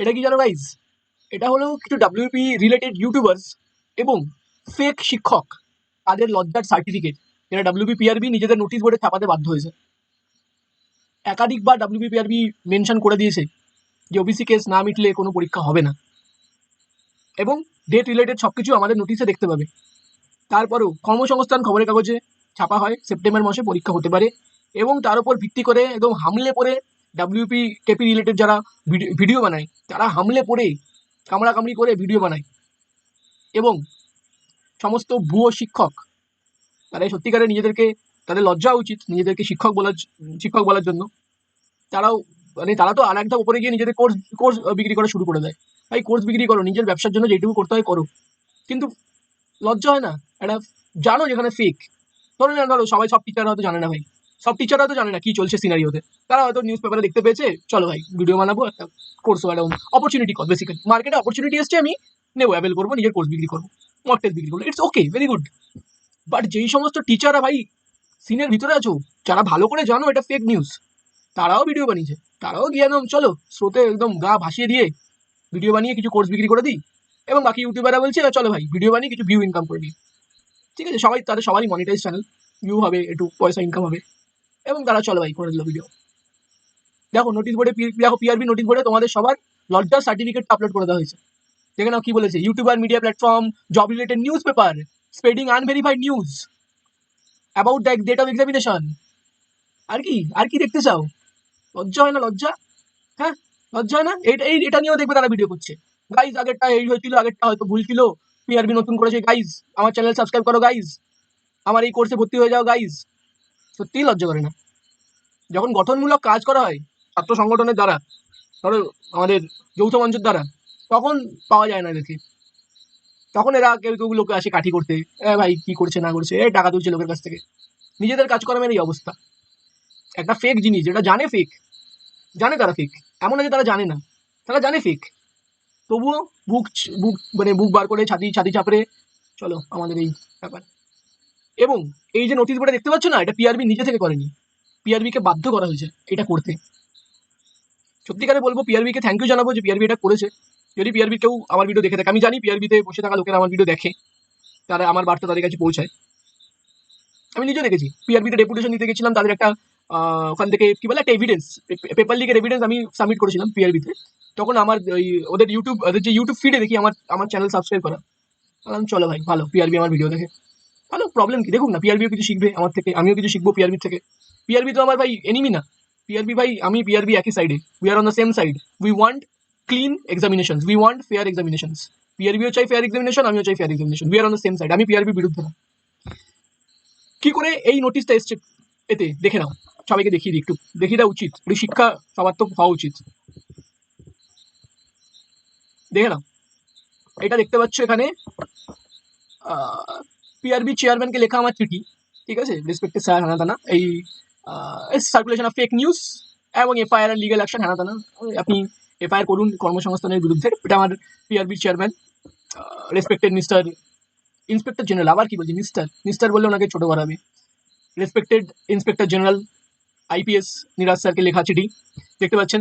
এটা কি জানো গাইজ? এটা হলো কিছু ডাব্লিউপি রিলেটেড ইউটিউবার্স এবং ফেক শিক্ষক তাদের লজ্জার সার্টিফিকেট যেটা ডাব্লিউপি পিআরবি নিজেদের নোটিশ বোর্ডে ছাপাতে বাধ্য হয়েছে। একাধিকবার ডাব্লিউপি পিআরবি মেনশন করে দিয়েছে যে ওবিসি কেস না মিটলে কোনো পরীক্ষা হবে না এবং ডেট রিলেটেড সবকিছু আমাদের নোটিশে দেখতে পাবে। তারপরেও কর্মসংস্থান খবরের কাগজে ছাপা হয় সেপ্টেম্বর মাসে পরীক্ষা হতে পারে এবং তার উপর ভিত্তি করে একদম হামলে পড়ে ডাব্লিউপি কেপি রিলেটেড যারা ভিডিও বানায় তারা হামলে পড়ে কামড়াকামড়ি করে ভিডিও বানায় এবং সমস্ত ভুয়ো শিক্ষক তারা সত্যিকারে নিজেদেরকে তাদের লজ্জা উচিত নিজেদেরকে শিক্ষক বলার জন্য। তারাও মানে তারা তো আর এক ধাপ উপরে গিয়ে নিজেদের কোর্স কোর্স বিক্রি করা শুরু করে দেয়। ভাই কোর্স বিক্রি করো, নিজের ব্যবসার জন্য যেটুকু করতে হয় করো, কিন্তু লজ্জা হয় না? একটা জানো যেখানে ফেক, ধরো না, ধরো সবাই সব টিচাররা হয়তো জানে না ভাই, সব টিচাররা হয়তো জানে না কি চলছে সিনারিওতে। তারা হয়তো নিউজ পেপারে দেখতে পেয়েছে, চলো ভাই ভিডিও বানাবো, একটা কোর্স এরকম অপরচুনিটি কল, বেসিক্যালি মার্কেটে অপরচুনিটি এসছে, আমি নেবো, অ্যাভেল করবো, নিজের কোর্স বিক্রি করবো, মক টেস্ট বিক্রি করবো, it's okay, very good. But যেই সমস্ত টিচাররা ভাই সিনের ভিতরে আছো, যারা ভালো করে জানো এটা ফেক নিউজ, তারাও ভিডিও বানিয়েছে, তারাও গিয়ে একদম চলো স্রোতে একদম গা ভাসিয়ে দিয়ে ভিডিও বানিয়ে কিছু কোর্স বিক্রি করে দিই, এবং বাকি ইউটিউবাররা বলছে চলো ভাই ভিডিও বানিয়ে কিছু ভিউ ইনকাম করে দিই। ঠিক আছে, সবাই তাদের সবারই মনিটাইজ চ্যানেল, ভিউ হবে, একটু পয়সা ইনকাম হবে, এবং তারা চলো ভাই করে দিল ভিডিও। দেখো নোটিশ বোর্ডে, দেখো পিআরবি নোটিশ বোর্ডে তোমাদের সবার লজ্জার সার্টিফিকেট আপলোড করে দেওয়া হয়েছে। দেখে নাও কি বলেছে, YouTuber, media platform, job related news paper spreading unverified news about the date of examination. আর কি দেখতে চাও? লজ্জা হয় না? লজ্জা, হ্যাঁ, লজ্জা হয় না? এটা নিয়েও দেখবে তারা ভিডিও করছে, গাইজ আগেরটা এই হয়েছিল, আগেরটা হয়তো ভুল ছিল, পিআরবি নতুন করেছে গাইজ, আমার চ্যানেল সাবস্ক্রাইব করো গাইজ, আমার এই কোর্সে ভর্তি হয়ে যাও গাইজ। সত্যিই লজ্জা করে না? যখন গঠনমূলক কাজ করা হয় ছাত্র সংগঠনের দ্বারা, ধরো আমাদের যৌথ মঞ্চের দ্বারা, তখন পাওয়া যায় না এদেরকে। তখন এরা কেউ কেউ লোকে আসে কাঠি করতে, ভাই কি করছে না করছে, টাকা তুলছে লোকের কাছ থেকে। নিজেদের কাজকর্মের এই অবস্থা। একটা ফেক জিনিস যেটা জানে ফেক, জানে তারা ফেক, এমন না যে তারা জানে না, তারা জানে ফেক, তবুও বুক বুক মানে বুক বার করে ছাতি ছাতি চাপড়ে চলো আমাদের এই ব্যাপার। এবং এই যে নোটিশ বোর্ডে দেখতে পাচ্ছ না, এটা পিআরবি নিজে থেকে করেনি, পিআরবি কে বাধ্য করা হয়েছে এটা করতে। সত্যিকারে বলবো পিআরবি কে থ্যাংক ইউ জানাবো যে পিআরবি এটা করেছে। যদি পিআরবি কেউ আমার ভিডিও দেখে থাকে, আমি জানি পিআরবিতে বসে থাকা লোকেরা আমার ভিডিও দেখে, তারা আমার বার্তা তাদের কাছে পৌঁছায়। আমি নিজে দেখেছি পিআরবিতে ডেপুটেশন দিতে গেছিলাম, তাদের একটা ওখান থেকে কি বলে একটা এভিডেন্স, পেপার লিকের এভিডেন্স আমি সাবমিট করেছিলাম পিআরবিতে। তখন আমার ওই ওদের যে ইউটিউব ফিডে দেখি আমার আমার চ্যানেল সাবস্ক্রাইব করা। বললাম চলো ভাই ভালো, পিআরবি আমার ভিডিও দেখে, ভালো, প্রবলেম কি? দেখুন না, পিআরবিও কিছু শিখবে আমার থেকে, আমিও কিছু শিখবো পিআরবি থেকে। পিআরবি তো আমার ভাই এনিমি না, পিআরবি ভাই, আমি পিআরবি একই সাইডে, we are on the same side. We want clean examinations, we want fair examinations. পিআরবিও চাই ফেয়ার এক্সামিনেশন, আমিও চাই fair examination, we are on the same side. আমি পিআরবির বিরুদ্ধে না। কি করে এই নোটিশটা এসছে এতে দেখে নাও, সবাইকে দেখিয়ে দিই, একটু দেখিয়ে দেওয়া উচিত, একটু শিক্ষা সবার তো হওয়া উচিত। দেখে নাও, এটা দেখতে পাচ্ছ এখানে পিআরবি চেয়ারম্যানকে লেখা আমার চিঠি, ঠিক আছে, রেসপেক্টেড স্যার হ্যানা তানা, এই সার্কুলেশন অফ ফেক নিউজ এবং এফআইআর আর লিগাল অ্যাকশন হ্যানা তানা, আপনি এফআইআর করুন কর্মসংস্থানের বিরুদ্ধে। এটা আমার PRB chairman, respected mister inspector general, আবার কি বলছি, মিস্টার মিস্টার বললে ওনাকে ছোট করা হবে, respected inspector general IPS Neeraj স্যারকে লেখা চিঠি। দেখতে পাচ্ছেন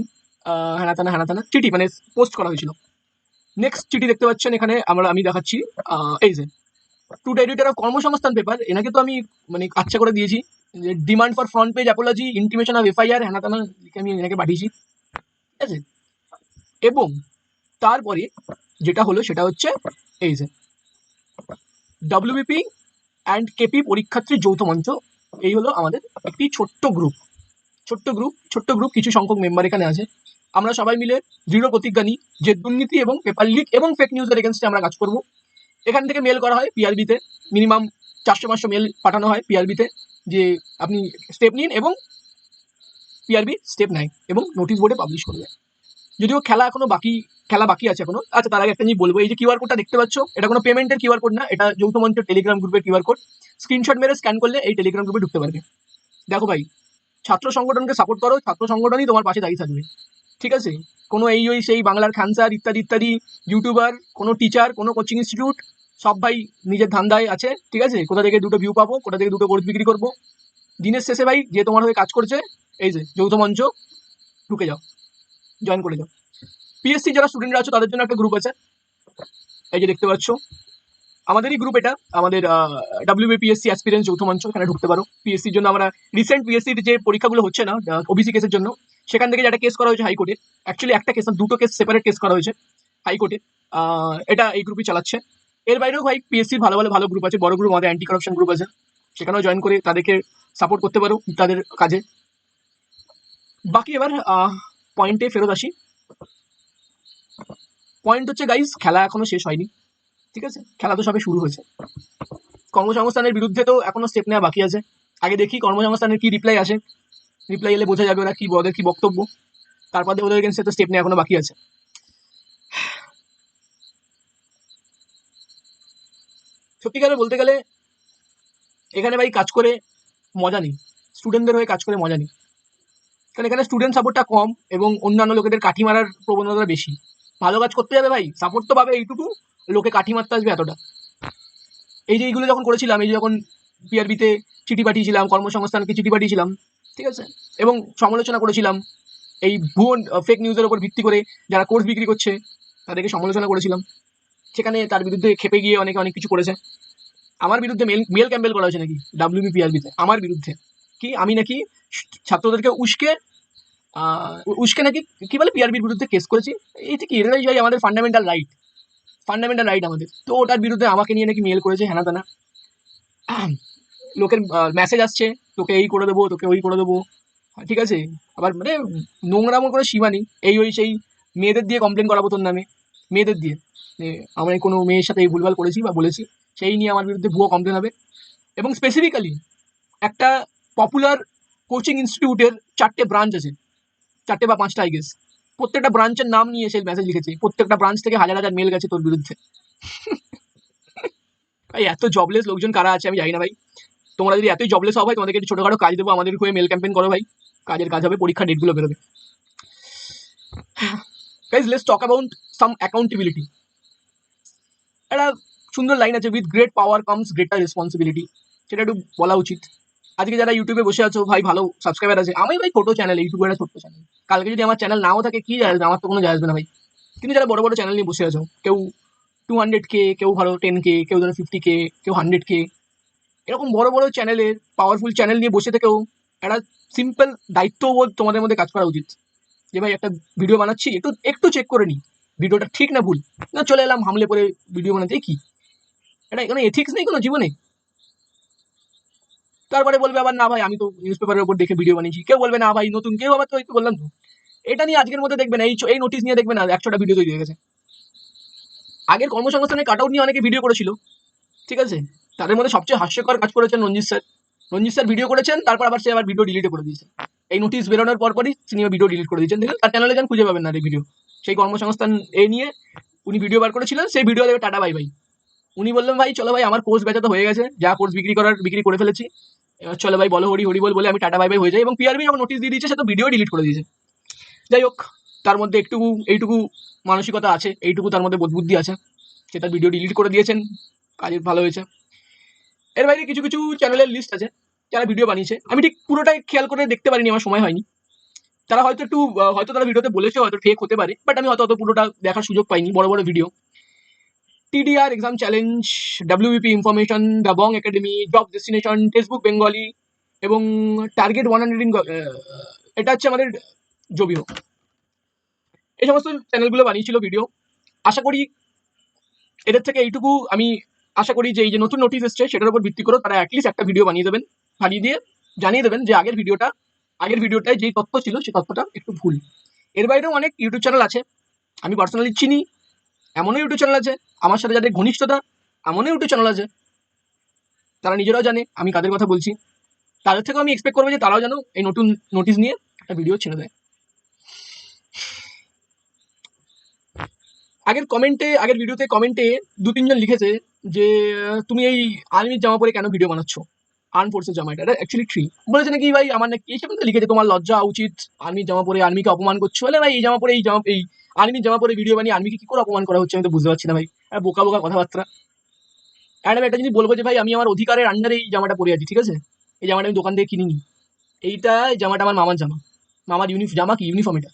হ্যানা তানা চিঠি মানে পোস্ট করা হয়েছিল। নেক্সট চিঠি দেখতে পাচ্ছেন এখানে, আমি দেখাচ্ছি, এই যে to the editor of Karmasangsthan paper, এনাকে তো আমি মানে আচ্ছা করে দিয়েছি যে demand for front page apology, intimation of FIR হ্যানা তানা লিখে আমি এনাকে পাঠিয়েছি, ঠিক আছে। এবং তারপরে যেটা হলো সেটা হচ্ছে এই যে ডাব্লিউবিপি অ্যান্ড কেপি পরীক্ষার্থী যৌথ মঞ্চ, এই হলো আমাদের একটি ছোট্ট গ্রুপ, ছোট্ট গ্রুপ, কিছু সংখ্যক মেম্বার এখানে আছে। আমরা সবাই মিলে দৃঢ় প্রতিজ্ঞা নিই যে দুর্নীতি এবং পেপার লিক এবং ফেক নিউজের এগেনস্টে আমরা কাজ করব। এখান থেকে মেল করা হয় পিআরবিতে, মিনিমাম 400-500 মেল পাঠানো হয় পিআরবিতে যে আপনি স্টেপ নিন, এবং পিআরবি স্টেপ নেয় এবং নোটিশ বোর্ডে পাবলিশ করবে। যদিও খেলা বাকি আছে এখনো। আচ্ছা, তার আগে একটা জিনিস বলবো, এই যে কিউআর কোডটা দেখতে পাচ্ছ, এটা কোনো পেমেন্টের কিউআর কোড না, এটা যৌথ মঞ্চের টেলিগ্রাম গ্রুপের কিউআর কোড। স্ক্রিনশট মেরে স্ক্যান করলে এই টেলিগ্রাম গ্রুপে ঢুকতে পারবে। দেখো ভাই, ছাত্র সংগঠনকে সাপোর্ট করো, ছাত্র সংগঠনই তোমার পাশে দাঁড়িয়ে থাকবে, ঠিক আছে। কোনো এই ওই সেই বাংলার খানসার ইত্যাদি ইত্যাদি ইউটিউবার, কোনো টিচার, কোনো কোচিং ইনস্টিটিউট, সব ভাই নিজের ধান্দায় আছে, ঠিক আছে। কোথা থেকে দুটো ভিউ পাবো, কোথা থেকে দুটো কোর্স বিক্রি করবো, দিনের শেষে ভাই যে তোমার হয়ে কাজ করছে, এই যে যৌথ মঞ্চ, ঢুকে যাও, জয়েন করে যাও। পিএসসি যারা স্টুডেন্টরা আছো তাদের জন্য একটা গ্রুপ আছে, এই যে দেখতে পাচ্ছ আমাদেরই গ্রুপ এটা, আমাদের WBPSC অ্যাসপিরেন্স যৌথ মঞ্চ, এখানে ঢুকতে পারো। পিএসসির জন্য আমরা রিসেন্ট পিএসসির যে পরীক্ষাগুলো হচ্ছে না ওবিসি কেসের জন্য, সেখান থেকে যেটা কেস করা হয়েছে হাইকোর্টে, অ্যাকচুয়ালি একটা কেস না, দুটো কেস সেপারেট কেস করা হয়েছে হাইকোর্টে, এটা এই গ্রুপই চালাচ্ছে। এর বাইরেও ভাই পিএসসির ভালো ভালো গ্রুপ আছে, বড় গ্রুপ, আমাদের অ্যান্টি কারাপশন গ্রুপ আছে, সেখানেও জয়েন করে তাদেরকে সাপোর্ট করতে পারো তাদের কাজে। বাকি এবার পয়েন্টে ফেরত আসি। পয়েন্ট হচ্ছে গাইস, খেলা এখনো শেষ হয়নি, ঠিক আছে, খেলা তো সবে শুরু হয়েছে। কর্মসংস্থানের বিরুদ্ধে তো এখনো স্টেপ নেওয়া বাকি আছে, আগে দেখি কর্মসংস্থানের কি রিপ্লাই আসে, রিপ্লাই এলে বোঝা যাবে ওরা কি, ওদের কি বক্তব্য, তারপর ওদের এগেন্সে তো স্টেপ নেওয়া এখনো বাকি আছে। সত্যিকারে বলতে গেলে এখানে ভাই কাজ করে মজা নেই, স্টুডেন্টদের হয়ে কাজ করে মজা নেই, কারণ এখানে স্টুডেন্ট সাপোর্টটা কম এবং অন্যান্য লোকেদের কাঠি মারার প্রবণতা বেশি। ভালো কাজ করতে যাবে ভাই, সাপোর্ট তো পাবে এইটুকু, লোকে কাঠি মারতে আসবে এতটা। এই যে এইগুলো যখন করেছিলাম, এই যে যখন পিআরবিতে চিঠি পাঠিয়েছিলাম, কর্মসংস্থানকে চিঠি পাঠিয়েছিলাম, ঠিক আছে, এবং সমালোচনা করেছিলাম এই ভুয়ো ফেক নিউজের উপর ভিত্তি করে যারা কোর্স বিক্রি করছে তাদেরকে সমালোচনা করেছিলাম, সেখানে তার বিরুদ্ধে খেপে গিয়ে অনেকে অনেক কিছু করেছে। আমার বিরুদ্ধে মেল ক্যাম্পেল করা হয়েছে নাকি WBPRBতে, আমার বিরুদ্ধে, কি আমি নাকি ছাত্রদেরকে উস্কে নাকি কি বলে পিআরবির বিরুদ্ধে কেস করেছি। এইটা কি, এটাই যাই আমাদের ফান্ডামেন্টাল রাইট, ফান্ডামেন্টাল রাইট আমাদের, তো ওটার বিরুদ্ধে আমাকে নিয়ে নাকি মেল করেছে হেনা তেনা, লোকের মেসেজ আসছে তোকে এই করে দেবো, তোকে ওই করে দেবো, ঠিক আছে, আবার মানে নোংরামো করে সীমা নেই, এই ওই সেই মেয়েদের দিয়ে কমপ্লেন করাবো তোর নামে, মেয়েদের দিয়ে আমি কোনো মেয়ের সাথে এই ভুলভাল করেছি বা বলেছি, সেই নিয়ে আমার বিরুদ্ধে ভুয়ো কমপ্লেন হবে। এবং স্পেসিফিক্যালি একটা পপুলার কোচিং ইনস্টিটিউটের 4টে ব্রাঞ্চ আছে, 4টে বা 5টা আই গেস, প্রত্যেকটা ব্রাঞ্চের নাম নিয়ে এসে মেসেজ লিখেছে, প্রত্যেকটা ব্রাঞ্চ থেকে হাজার হাজার মেল গেছে তোর বিরুদ্ধে। ভাই এত জবলেস লোকজন কারা আছে আমি জানি না ভাই, তোমরা যদি এতই জবলেস হও ভাই, তোমাদেরকে একটু ছোটখাটো কাজ দেবো, আমাদের হয়ে মেল ক্যাম্পেইন করো ভাই, কাজের কাজ হবে, পরীক্ষা ডেটগুলো বেরোবে। Guys let's talk about some accountability. একটা সুন্দর লাইন আছে, with great power comes greater responsibility, সেটা একটু বলা উচিত। আজকে যারা ইউটিউবে বসে আছো ভাই, ভালো সাবস্ক্রাইবার আছে, আমি ভাই ছোটো চ্যানেল, ইউটিউবে একটা ছোট্ট চ্যানেল, কালকে যদি আমার চ্যানেল নাও থাকে কি যায় আসবে, আমার তো কোনো যায় আসবে না ভাই। কিন্তু যারা বড় বড় চ্যানেল নিয়ে বসে আছো, কেউ 200K, কেউ ধরো 10K, কেউ ধরো 50K, কেউ 100K, এরকম বড় বড় চ্যানেলের পাওয়ারফুল চ্যানেল নিয়ে বসে থেকেও একটা সিম্পল দায়িত্ববোধ তোমাদের মধ্যে কাজ করা উচিত, যে ভাই একটা ভিডিও বানাচ্ছি, একটু একটু চেক করে নিই ভিডিওটা ঠিক না ভুল, না চলে এলাম হামলে পরে ভিডিও বানাতে, কি এটা কোনো এথিক্স নেই কোনো জীবনে। তারপরে বলবে আবার না ভাই আমি তো নিউজ পেপারের উপর দেখে ভিডিও বানিয়েছি, কেউ বলবে না ভাই নতুন, কেউ আবার তো এই তো বললাম তো, এটা নিয়ে আজকের মধ্যে দেখবে না, এই নোটিশ নিয়ে দেখবে না 100টা ভিডিও তৈরি হয়ে গেছে। আগের কর্মসংস্থানের কাট আউট নিয়ে অনেকে ভিডিও করেছিল, ঠিক আছে, তাদের মধ্যে সবচেয়ে হাস্যকর কাজ করেছেন রঞ্জিত স্যার। রঞ্জিত স্যার ভিডিও করেছেন, তারপর আবার সে আবার ভিডিও ডিলিটও করে দিয়েছে, এই নোটিশ বেরোনোর পরপরই তিনি ভিডিও ডিলিট করে দিয়েছেন, দেখুন তার চ্যানেলে যান খুঁজে পাবেন না এই ভিডিও, সেই কর্মসংস্থান এ নিয়ে উনি ভিডিও বার করেছিলেন, সেই ভিডিও দেখে টাটা বাই বাই। উনি বললেন ভাই চলো ভাই আমার কোর্স বেচা তো হয়ে গেছে, যা কোর্স বিক্রি করে ফেলেছি, এবার চলো ভাই বলো হরি হরি বলে আমি টাটা বাই বাই হয়ে যাই, এবং পিআরবি যখন নোটিশ দিয়ে দিয়েছে সে তো ভিডিও ডিলিট করে দিয়েছে। যাই হোক, তার মধ্যে এইটুকু মানসিকতা আছে, এইটুকু তার মধ্যে বোধ বুদ্ধি আছে, সে তার ভিডিও ডিলিট করে দিয়েছেন, কাজের ভালো হয়েছে। এর বাইরে কিছু কিছু চ্যানেলের লিস্ট আছে যারা ভিডিও বানিয়েছে, আমি ঠিক পুরোটাই খেয়াল করে দেখতে পারিনি, আমার সময় হয়নি, তারা হয়তো একটু হয়তো তারা ভিডিওতে বলেছে হয়তো ফেক হতে পারে, বাট আমি হয়তো অত পুরোটা দেখার সুযোগ পাইনি। বড় বড় video, TDR exam challenge, WBP information, the Bong academy, job destination, textbook Bengali এবং টার্গেট 100, এটা হচ্ছে আমাদের জবিও, এই সমস্ত চ্যানেলগুলো বানিয়েছিল ভিডিও। আশা করি এদের থেকে এইটুকু আমি আশা করি যে এই যে নতুন নোটিশ এসছে সেটার উপর ভিত্তি করে তারা অ্যাটলিস্ট একটা ভিডিও বানিয়ে দেবেন, বানিয়ে দিয়ে জানিয়ে দেবেন যে আগের ভিডিওটায় যে তথ্য ছিল সেই তথ্যটা একটু ভুল। এর বাইরেও অনেক ইউটিউব চ্যানেল আছে আমি পার্সোনালি চিনি, এমনও ইউটিউব চ্যানেল আছে আমার সাথে যাদের ঘনিষ্ঠতা, এমনও ইউটিউব চ্যানেল আছে তারা নিজেরাও জানে আমি কাদের কথা বলছি, তাদের থেকেও আমি এক্সপেক্ট করবো যে তারাও যেন এই নতুন নোটিশ নিয়ে একটা ভিডিও ছেড়ে দেয়। আগের ভিডিওতে কমেন্টে 2-3 জন লিখেছে যে তুমি এই আর্মির জামা পরে কেন ভিডিও বানাচ্ছ, আর্ম ফোর্সের জামা, এটা অ্যাকচুয়ালি ট্রি বলেছে নাকি ভাই, আমার নাকি এইসব লিখেছে তোমার লজ্জা উচিত, আর্মির জামা পরে আর্মিকে অপমান করছো, বলে ভাই এই আর্মির জামা পরে ভিডিও বানিয়ে আর্মিকে কি করে অপমান করা হচ্ছে আমি তো বুঝতে পারছি না ভাই, বোকা বোকা কথাবার্তা। আর আমি একটা জিনিস বলবো যে ভাই আমি আমার অধিকারের আন্ডারে এই জামাটা পরে আছি, ঠিক আছে, এই জামাটা আমি দোকান থেকে কিনিনি, এই জামাটা আমার মামার জামা, মামার জামা কি ইউনিফর্ম, এটা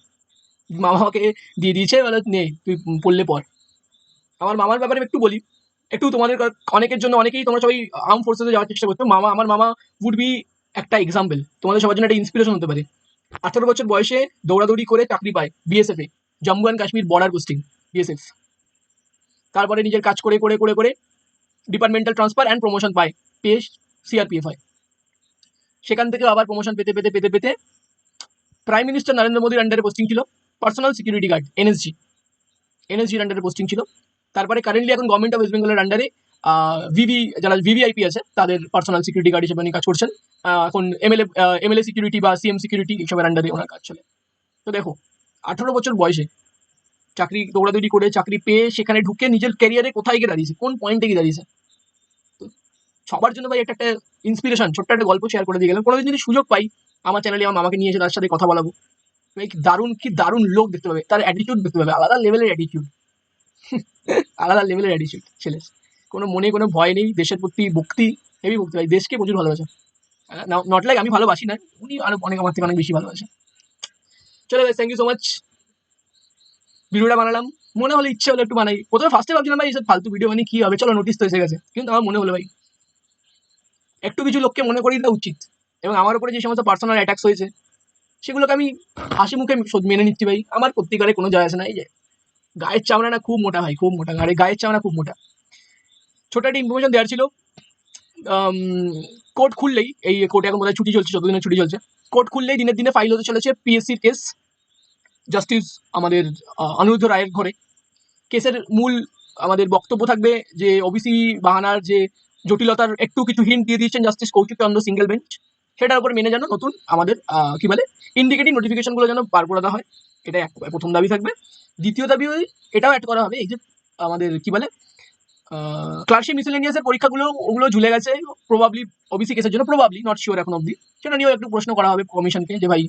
মামা আমাকে দিয়ে দিয়েছে, বলে নে তুই পড়লে পর। আমার মামার ব্যাপারে একটু বলি, একটু তোমাদের অনেকের জন্য, অনেকেই তোমরা সবাই আর্ম ফোর্সেসে যাওয়ার চেষ্টা করছো। আমার মামা উড বি একটা এক্সাম্পল, তোমাদের সবার জন্য একটা ইন্সপিরেশন হতে পারে। 18 বছর বয়সে দৌড়াদৌড়ি করে চাকরি পায় BSF A, Jammu and Kashmir border posting, BSF. তারপরে নিজের কাজ করে করে করে করে ডিপার্টমেন্টাল ট্রান্সফার অ্যান্ড প্রমোশন পায়, পেয়ে সিআরপিএফ হয়। সেখান থেকে আবার প্রমোশন পেতে পেতে পেতে পেতে প্রাইম মিনিস্টার নরেন্দ্র মোদীর আন্ডারে পোস্টিং ছিল, পার্সোনাল সিকিউরিটি গার্ড, এনএসজির আন্ডারে পোস্টিং ছিল। তারপরে কারেন্টলি এখন গভর্নমেন্ট অফ ওয়েস্ট বেঙ্গলের আন্ডারে যারা ভিভিআইপি আছে তাদের পার্সোনাল সিকিউরিটি গার্ড হিসেবে উনি কাজ করছেন। এখন এমএলএ সিকিউরিটি বা সিএম সিকিউরিটি এইসবের আন্ডারে ওনার কাজ চলে। তো দেখো, 18 বছর বয়সে চাকরি দৌড়াদৌড়ি করে চাকরি পেয়ে সেখানে ঢুকে নিজের ক্যারিয়ারে কোথায় গিয়ে দাঁড়িয়েছে, কোন পয়েন্টে গিয়ে দাঁড়িয়েছে। তো সবার জন্য ভাই একটা ইন্সপিরেশন, ছোট্ট একটা গল্প শেয়ার করে দিয়ে গেলাম। কোনোদিন যদি সুযোগ পাই আমার চ্যানেলে আমার মামাকে নিয়ে এসে তার সাথে কথা বলাবো, ভাই কি দারুণ লোক দেখতে পাবে, তার অ্যাটিটিউড দেখতে পাবে, আলাদা লেভেলের অ্যাটিটিউড, আলাদা লেভেলের অ্যাটিটিউড ছেলে। কোনো মনে কোনো ভয় নেই, দেশের প্রতি ভক্তি, হেভি ভক্তি ভাই, দেশকে প্রচুর ভালোবাসে। নট লাইক আমি ভালোবাসি না, উনি আরো অনেক আমার থেকে অনেক বেশি ভালোবাসে। চলো ভাই, থ্যাংক ইউ সো মাচ। ভিডিওটা বানালাম, মনে হলো ইচ্ছে হলো একটু বানাই। প্রথমে ফার্স্টে ভাবছিলাম ভাই এইসব ফালতু ভিডিও মানে কি হবে, চলো নোটিস তো এসে গেছে, কিন্তু আমার মনে হলো ভাই একটু কিছু লোককে মনে করিয়ে দেওয়া উচিত। এবং আমার উপরে যে সমস্ত পার্সোনাল অ্যাটাকস হয়েছে সেগুলোকে আমি হাসি মুখে মেনে নিচ্ছি ভাই, আমার প্রত্যেকারে কোনো যায় আসে না। এই যে গায়ের চামড়া না খুব মোটা ভাই, খুব মোটা, গায়ের চামড়া খুব মোটা। ছোট একটা ইনফরমেশন দেওয়ার ছিল। কোর্ট খুললেই, এই কোর্টে এখন বোধহয় ছুটি চলছে, 14 দিনের ছুটি চলছে, কোর্ট খুললেই দিনের দিনে ফাইল হতে চলেছে পিএসসির কেস, জাস্টিস আমাদের অনিরুদ্ধ রায়ের ঘরে। কেসের মূল আমাদের বক্তব্য থাকবে যে ওবিসি বাহানার যে জটিলতার একটু কিছু হিন্ট দিয়ে দিয়েছেন জাস্টিস কৌশিক চন্দ্র সিঙ্গেল বেঞ্চ, সেটার উপর মেনে যেন নতুন আমাদের কি বলে ইন্ডিকেটিভ নোটিফিকেশনগুলো যেন বার করে দেওয়া হয়, এটা প্রথম দাবি থাকবে। দ্বিতীয় দাবি এটাও অ্যাড করা হবে, এই যে আমাদের কি বলে ক্লার্কশিপ মিসেলেনিয়াসের পরীক্ষাগুলো ওগুলো ঝুলে গেছে, প্রবাবলি ওবিসি কেসের জন্য, প্রবাবলি নট শিওর এখন অবধি। সেটা নিয়েও একটু প্রশ্ন করা হবে কমিশনকে যে ভাই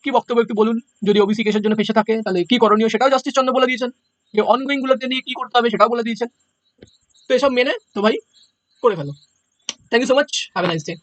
কি বক্তব্য একটু বলুন, যদি ওবিসি কেসের জন্য ফেসে থাকে তাহলে কি করণীয় সেটাও জাস্টিস চন্দ্র বলে দিয়েছেন, যে অনগোয়িং গুলোতে নিয়ে কি করতে হবে সেটাও বলে দিয়েছেন। তো এসব মেনে তো ভাই করে ফেলো। Thank you so much, have a nice day.